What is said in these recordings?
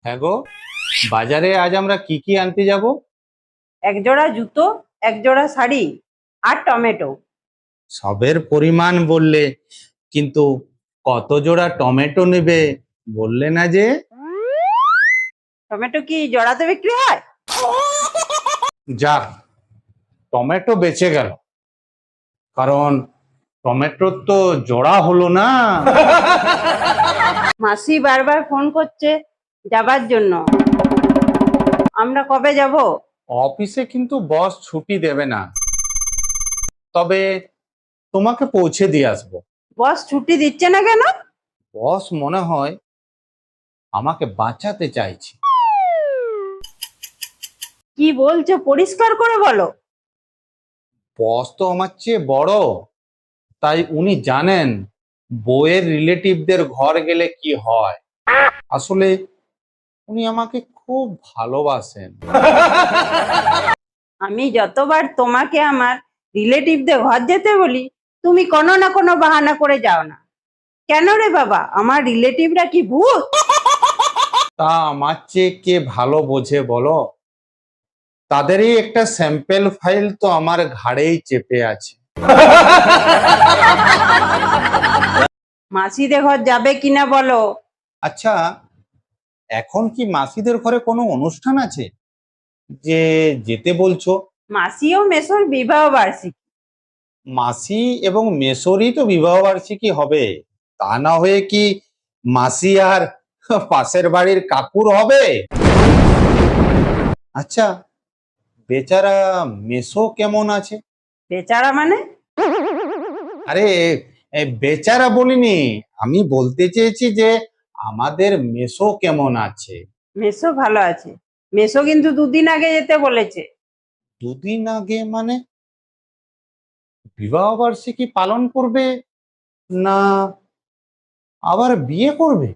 হ্যাঁ গো, বাজারে আজ আমরা কি কি আনতে যাব? এক জোড়া জুতো, এক জোড়া শাড়ি আর টমেটো। সবের পরিমাণ বললে, কিন্তু কত জোড়া টমেটো নেবে বললে না যে? টমেটো কি জোড়াতে বিক্রি হয়? যাক, টমেটো বেঁচে গেল, কারণ টমেটোর তো জোড়া হলো না। মাসি বারবার ফোন করছে যাবার জন্য। আমরা কবে যাব? অফিসে কিন্তু বস ছুটি দেবে না, তবে তোমাকে পৌঁছে দিয়ে আসবো। বস ছুটি দিচ্ছে না কেন? বস মনে হয় আমাকে বাঁচাতে চাইছে। কি বলছো, পরিষ্কার করে বলো। বস তো আমার চেয়ে বড়, তাই উনি জানেন বউয়ের রিলেটিভদের ঘর গেলে কি হয়। আসলে উনি আমাকে খুব ভালোবাসেন। আমি যতবার তোমাকে আমার রিলেটিভদের ঘর যেতে বলি, তুমি কোনো না কোনো বাহানা করে যাও না। কেন রে বাবা, আমার রিলেটিভরা কি ভূত? তা আমার চেয়ে কে ভালো বোঝে বলো? তাদেরই একটা স্যাম্পেল ফাইল তো আমার ঘাড়েই চেপে আছে। মাসিদের ঘর যাবে কিনা বলো। আচ্ছা, এখন কি মাসিদের ঘরে কোনো অনুষ্ঠান আছে যে যেতে বলছো? মাসি ও মেসোর বিবাহ বার্ষিকী। মাসি এবং মেসোরই তো বিবাহ বার্ষিকী হবে, তা না হয়ে কি মাসি আর পাশের বাড়ির কাকুর হবে? আচ্ছা, বেচারা মেসো কেমন আছে? বেচারা মানে? আরে, বেচারা বলিনি, আমি বলতে চেয়েছি যে আমাদের মেসো কেমন আছে। মেসো ভালো আছে। মেসো কিন্তু দুদিন আগে যেতে বলেছে। দুদিন আগে মানে বিবাহ বার্ষিকী পালন করবে না আবার বিয়ে করবে?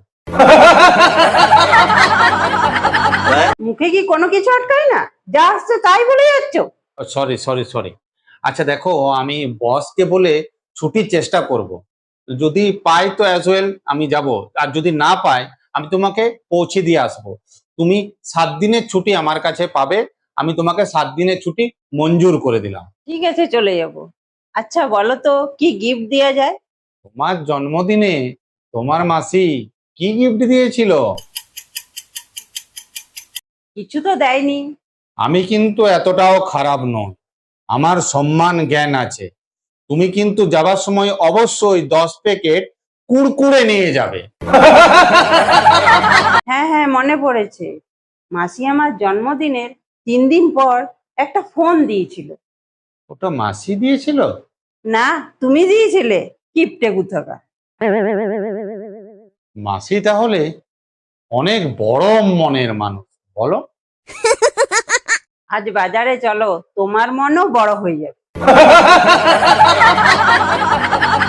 মুখে কি কোনো কিছু আটকায় না? যা আসছে তাই বলে যাচ্ছ। Sorry sorry sorry. আচ্ছা দেখো, আমি বসকে বলে ছুটির চেষ্টা করব, যদি পাই তো অ্যাজ ওয়েল আমি যাব, আর যদি না পাই আমি তোমাকে পৌঁছে দিয়ে আসব। তুমি 7 দিনের ছুটি আমার কাছে পাবে, আমি তোমাকে 7 দিনের ছুটি মঞ্জুর করে দিলাম। ঠিক আছে, চলে যাব। আচ্ছা বলো তো, কি গিফট দেওয়া যায়? তোমার জন্মদিনে তোমার মাসি কি গিফট দিয়েছিল? কিছু তো দেয়নি। আমি কিন্তু এতটাও খারাপ নই, আমার সম্মান জ্ঞান আছে। তুমি কিন্তু যাবার সময় অবশ্যই 10 প্যাকেট কুড়কুড়ে নিয়ে যাবে। হ্যাঁ হ্যাঁ, মনে পড়েছে। মাসি আমার জন্মদিনের 3 দিন পর একটা ফোন দিয়েছিল। ওটা মাসি দিয়েছিল? না, তুমি দিয়েছিলে। কিপটে কোথাকার। মাসি তাহলে অনেক বড় মনের মানুষ, বলো? আজ বাজারে চলো, তোমার মনও বড় হয়ে যাবে।